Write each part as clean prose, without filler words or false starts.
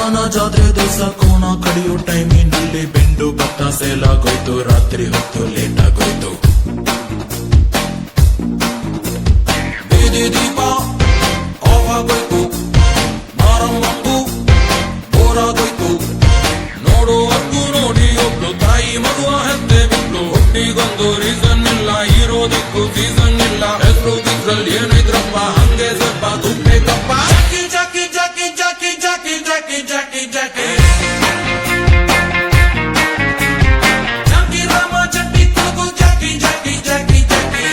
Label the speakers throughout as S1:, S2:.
S1: ಮಾವನ ಜಾತ್ರೆ ದಿವಸ ಕೋಣ ಕಡಿಯೋ ಟೈಮಿನಲ್ಲಿ ಬೆಂಡು ಭತ್ತ ಸೇಲಾಗೋಯ್ತು, ರಾತ್ರಿ ಹೊತ್ತು ಲೇಟ್ ಆಗೋಯ್ತು. ಬೀದಿ ದೀಪ ಆಫ್ ಆಗೋಯ್ತು, ಮಾರಮ್ಮಂಗೂ ಬೋರಾಗೋಯ್ತು. ನೋಡುವಕ್ಕೂ ನೋಡಿ ಒಬ್ಳು ತಾಯಿ ಮಗುವ ಹೆತ್ತೆ ಬಿಟ್ಲು. ಹುಟ್ಟಿಗೊಂದು ರೀಸನ್ ಇಲ್ಲ, ಇರೋದಕ್ಕೂ ಸೀಸನ್ ಇಲ್ಲ. ಹೆಸರು ದಿಕ್ರಲ್ಲಿ ಏನೈತ್ರಪ್ಪ, ಹಂಗೆ ಸ್ವಲ್ಪ ದುಡ್ಬೇಕಪ್ಪ. ಜಾಕಿ ಜಾಕಿ ಜಾಕಿ ಜಾಕಿ ಜಾಕಿ ಜಾಕಿ ಜಾಕಿ ಜಾಕಿ ರಾಮ ಚಟ್ಟಿ ತಗೋ. ಜಾಕಿ ಜಾಕಿ ಜಾಕಿ ಜಾಕಿ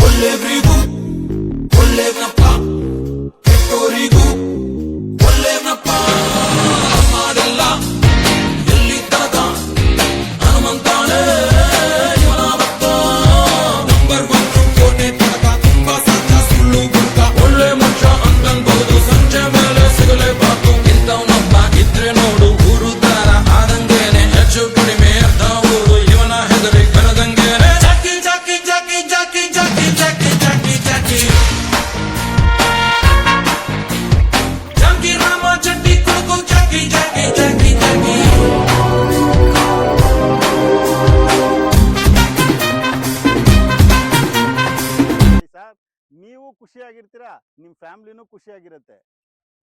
S1: ಒಳ್ಳೆಯವರಿಗೂ ಒಳ್ಳೆಯವನಪ್ಪ, ಕೆಟ್ಟೋರಿಗೂ ಒಳ್ಳೆಯವನಪ್ಪ. ಮಾಡೆಲ್ಲ ಎಲ್ಲಿದ್ದಾಗ ಹನುಮಂತಾನೆ ಇವನ ಭಕ್ತ. ನಂಬರ್ 1 ಕೋಟೆ ತನಕ ತುಂಬಾ ಸಾಧ್ಯ ಸುಳ್ಳು ಗುಡ್ಕ. ಒಳ್ಳೆ ಮನುಷ್ಯ ಅಂತನ್ಬಹುದು, ಸಂಜೆ ಮೇಲೆ ಸಿಗಲೇಬಾರ್ದು. ಇಂಥವನೊಬ್ಬ ಇದ್ರೆ ನೋಡು ಗುರುದಾರ ಆದಂಗೇನೆ. ಹೆಚ್ಚು ಕಡಿಮೆ ಅರ್ಧ ಊರು ಇವನ ಹೆದರಿ ಕರೆದಂಗೇನೆ. ಜಾಕಿ ಜಾಕಿ ಜಾಕಿ ಜಾಕಿ ಜಾಕಿ ಜಾಕಿ ಜಾಕಿ ಜಾಕಿ ಜಾಕಿ ರಾಮ ಚಡ್ಡಿ ಕೊಡುಗು. ಜಾಕಿ ಜಾಕಿ ಜಾಕಿ ಜಾಕಿ
S2: ಸರ್, ನೀವು ಖುಷಿಯಾಗಿರ್ತೀರಾ, ನಿಮ್ಮ ಫ್ಯಾಮಿಲಿನೂ ಖುಷಿಯಾಗಿರುತ್ತೆ.